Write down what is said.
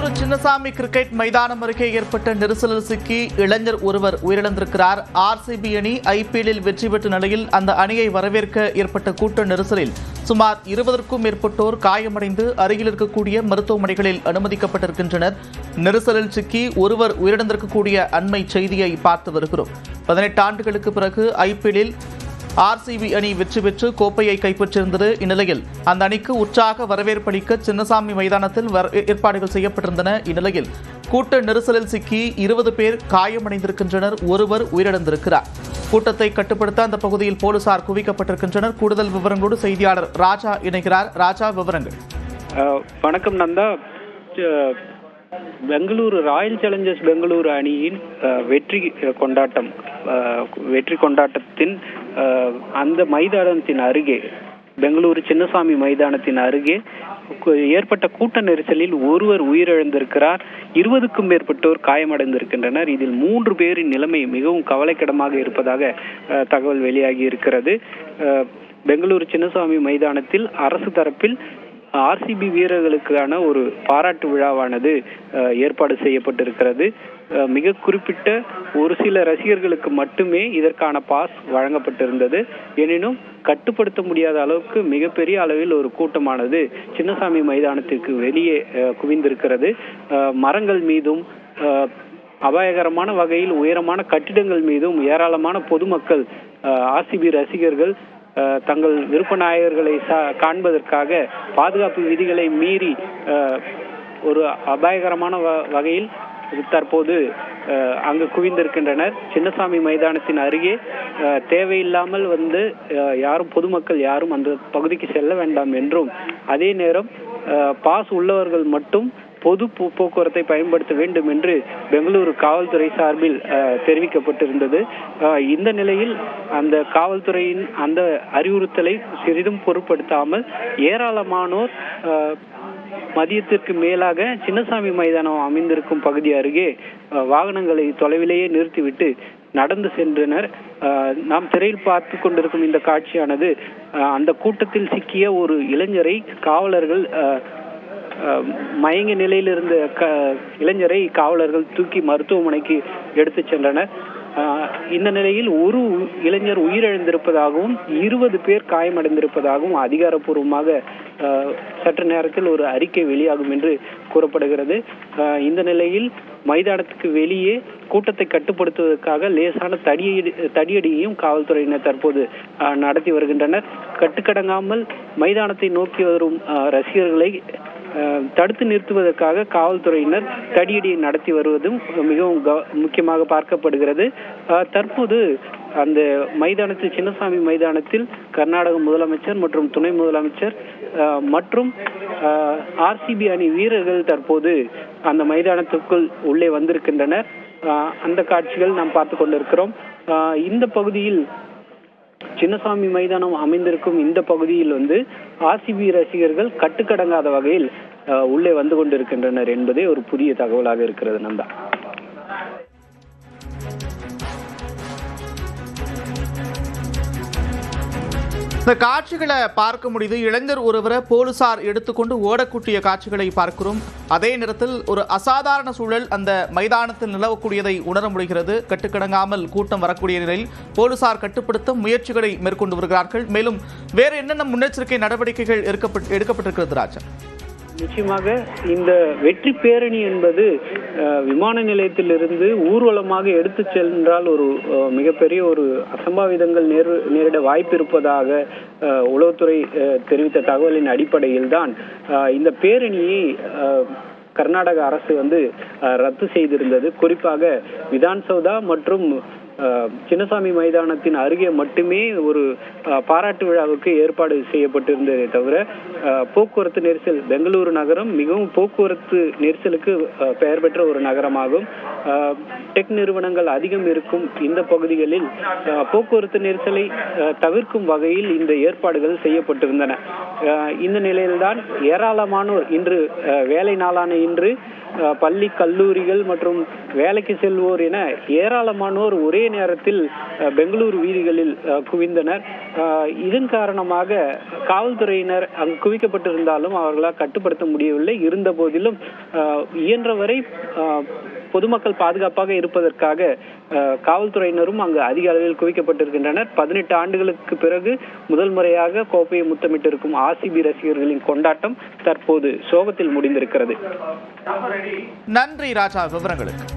Bengaluru Chinnasamy cricket மைதானம் அருகே ஏற்பட்ட நெரிசலில் சிக்கி இளைஞர் ஒருவர் உயிரிழந்திருக்கிறார். ஆர்சிபி அணி ஐபிஎல்லில் வெற்றி பெற்ற நிலையில் அந்த அணியை வரவேற்க ஏற்பட்ட கூட்ட நெரிசலில் சுமார் 20க்கும் மேற்பட்டோர் காயமடைந்து அருகில் இருக்கக்கூடிய மருத்துவமனைகளில் அனுமதிக்கப்பட்டிருக்கின்றனர். நெரிசலில் சிக்கி ஒருவர் உயிரிழந்திருக்கக்கூடிய அண்மை செய்தியை பார்த்து வருகிறோம். 18 ஆண்டுகளுக்கு பிறகு ஐபிஎல்லில் ஆர்சிபி அணி வெற்றி பெற்று கோப்பையை கைப்பற்றியிருந்தது. இந்நிலையில் அந்த அணிக்கு உற்சாக வரவேற்பளிக்க சின்னசாமி மைதானத்தில் ஏற்பாடுகள் செய்யப்பட்டிருந்தன. இந்நிலையில் கூட்ட நெரிசலில் சிக்கி 20 பேர் காயமடைந்திருக்கின்றனர். ஒருவர் உயிரிழந்திருக்கிறார். கூட்டத்தை கட்டுப்படுத்த அந்த பகுதியில் போலீசார் குவிக்கப்பட்டிருக்கின்றனர். கூடுதல் விவரங்களோடு செய்தியாளர் ராஜா இணைகிறார். ராஜா, விவரங்கள். வணக்கம் நந்தா. பெங்களூரு ராயல் சேலஞ்சர்ஸ் பெங்களூரு அணியின் வெற்றி கொண்டாட்டத்தின் அந்த மைதானத்தின் அருகே, பெங்களூரு சின்னசாமி மைதானத்தின் அருகே ஏற்பட்ட கூட்ட நெரிசலில் ஒருவர் உயிரிழந்திருக்கிறார். 20க்கும் மேற்பட்டோர் காயமடைந்திருக்கின்றனர். இதில் 3 பேரின் நிலைமை மிகவும் கவலைக்கிடமாக இருப்பதாக தகவல் வெளியாகி இருக்கிறது. பெங்களூரு சின்னசாமி மைதானத்தில் அரசு தரப்பில் ஆர்சிபி வீரர்களுக்கான ஒரு பாராட்டு விழாவானது ஏற்பாடு செய்யப்பட்டிருக்கிறது. மிக குறிப்பிட்ட ஒரு சில ரசிகர்களுக்கு மட்டுமே இதற்கான பாஸ் வழங்கப்பட்டிருந்தது. எனினும் கட்டுப்படுத்த முடியாத அளவுக்கு மிகப்பெரிய அளவில் ஒரு கூட்டமானது சின்னசாமி மைதானத்திற்கு வெளியே குவிந்திருக்கிறது. மரங்கள் மீதும் அபாயகரமான வகையில் உயரமான கட்டிடங்கள் மீதும் ஏராளமான பொதுமக்கள், ஆர்சிபி ரசிகர்கள் தங்கள் விருப்ப நாயகர்களை காண்பதற்காக பாதுகாப்பு விதிகளை மீறி ஒரு அபாயகரமான வகையில் தற்போது அங்கு குவிந்திருக்கின்றனர். சின்னசாமி மைதானத்தின் அருகே தேவையில்லாமல் பொதுமக்கள் யாரும் அந்த பகுதிக்கு செல்ல வேண்டாம் என்றும், அதே நேரம் பாஸ் உள்ளவர்கள் மட்டும் பொது போக்குவரத்தை பயன்படுத்த வேண்டும் என்று பெங்களூரு காவல்துறை சார்பில் தெரிவிக்கப்பட்டிருந்தது. இந்த நிலையில் அந்த காவல்துறையின் அந்த அறிவுறுத்தலை சிறிதும் பொருட்படுத்தாமல் ஏராளமானோர் மதியத்திற்கு மேலாக சின்னசாமி மைதானம் அமைந்திருக்கும் பகுதி அருகே வாகனங்களை தொலைவிலேயே நிறுத்திவிட்டு நடந்து சென்றனர். நாம் திரையில் பார்த்து கொண்டிருக்கும் இந்த காட்சியானது அந்த கூட்டத்தில் சிக்கிய ஒரு இளைஞரை காவலர்கள் மயங்கிய நிலையில் இருந்த இளைஞரை காவலர்கள் தூக்கி மருத்துவமனைக்கு எடுத்து சென்றனர். இந்த நிலையில் ஒரு இளைஞர் உயிரிழந்திருப்பதாகவும் 20 பேர் காயமடைந்திருப்பதாகவும் அதிகாரப்பூர்வமாக சற்று நேரத்தில் ஒரு அறிக்கை வெளியாகும் என்று கூறப்படுகிறது. இந்த நிலையில் மைதானத்துக்கு வெளியே கூட்டத்தை கட்டுப்படுத்துவதற்காக லேசான தடியடியையும் காவல்துறையினர் தற்போது நடத்தி வருகின்றனர். கட்டுக்கடங்காமல் மைதானத்தை நோக்கி வரும் ரசிகர்களை தடுத்து நிறுத்துவதற்காக காவல்துறையினர் தடியடியை நடத்தி வருவதும் மிகவும் முக்கியமாக பார்க்கப்படுகிறது. தற்போது அந்த மைதானத்தில், சின்னசாமி மைதானத்தில் கர்நாடக முதலமைச்சர் மற்றும் துணை முதலமைச்சர் மற்றும் ஆர்சிபி அணி வீரர்கள் தற்போது அந்த மைதானத்துக்குள் உள்ளே வந்திருக்கின்றனர். அந்த காட்சிகள் நாம் பார்த்து கொண்டிருக்கிறோம். இந்த பகுதியில், சின்னசாமி மைதானம் அமைந்திருக்கும் இந்த பகுதியில் ஆர்சிபி ரசிகர்கள் கட்டுக்கடங்காத வகையில் உள்ளே வந்து கொண்டிருக்கின்றனர் என்பதே ஒரு புதிய தகவலாக இருக்கிறது. நந்தா, இந்த காட்சிகளை பார்க்க முடியுது. இளைஞர் ஒருவரை போலீசார் எடுத்துக்கொண்டு ஓடக்கூடிய காட்சிகளை பார்க்கிறோம். அதே நேரத்தில் ஒரு அசாதாரண சூழல் அந்த மைதானத்தில் நிலவக்கூடியதை உணர முடிகிறது. கட்டுக்கடங்காமல் கூட்டம் வரக்கூடிய நிலையில் போலீசார் கட்டுப்படுத்த முயற்சிகளை மேற்கொண்டு வருகிறார்கள். மேலும் வேறு என்னென்ன முன்னெச்சரிக்கை நடவடிக்கைகள் எடுக்கப்பட்டிருக்கிறது ராஜா? நிச்சயமாக இந்த வெற்றி பேரணி என்பது விமான நிலையத்திலிருந்து ஊர்வலமாக எடுத்து சென்றால் ஒரு மிகப்பெரிய ஒரு அசம்பாவிதங்கள் நேரிட வாய்ப்பு இருப்பதாக உளவுத்துறை தெரிவித்த தகவலின் அடிப்படையில் தான் இந்த பேரணியை கர்நாடக அரசு ரத்து செய்திருந்தது. குறிப்பாக விதான் சௌதா மற்றும் சின்னசாமி மைதானத்தின் அருகே மட்டுமே ஒரு பாராட்டு விழாவுக்கு ஏற்பாடு செய்யப்பட்டிருந்ததை தவிர போக்குவரத்து நெரிசல், பெங்களூரு நகரம் மிகவும் போக்குவரத்து நெரிசலுக்கு பெயர் பெற்ற ஒரு நகரமாகும். டெக் நிறுவனங்கள் அதிகம் இருக்கும் இந்த பகுதிகளில் போக்குவரத்து நெரிசலை தவிர்க்கும் வகையில் இந்த ஏற்பாடுகள் செய்யப்பட்டிருந்தன. இந்த நிலையில்தான் ஏராளமானோர் இன்று வேலை நாளான இன்று பள்ளி கல்லூரிகள் மற்றும் வேலைக்கு செல்வோர் என ஏராளமானோர் ஒரே நேரத்தில் பெங்களூரு வீதிகளில் குவிந்தனர். இதன் காரணமாக காவல்துறையினர் அங்கு குவிக்கப்பட்டிருந்தாலும் அவர்களால் கட்டுப்படுத்த முடியவில்லை. இருந்த போதிலும் இயன்றவரை பொதுமக்கள் பாதுகாப்பாக இருப்பதற்காக காவல்துறையினரும் அங்கு அதிக அளவில் குவிக்கப்பட்டிருக்கின்றனர். 18 ஆண்டுகளுக்கு பிறகு முதல் முறையாக கோப்பையை முத்தமிட்டிருக்கும் ஆர்சிபி ரசிகர்களின் கொண்டாட்டம் தற்போது சோகத்தில் முடிந்திருக்கிறது. நன்றி ராஜா விவரங்களுக்கு.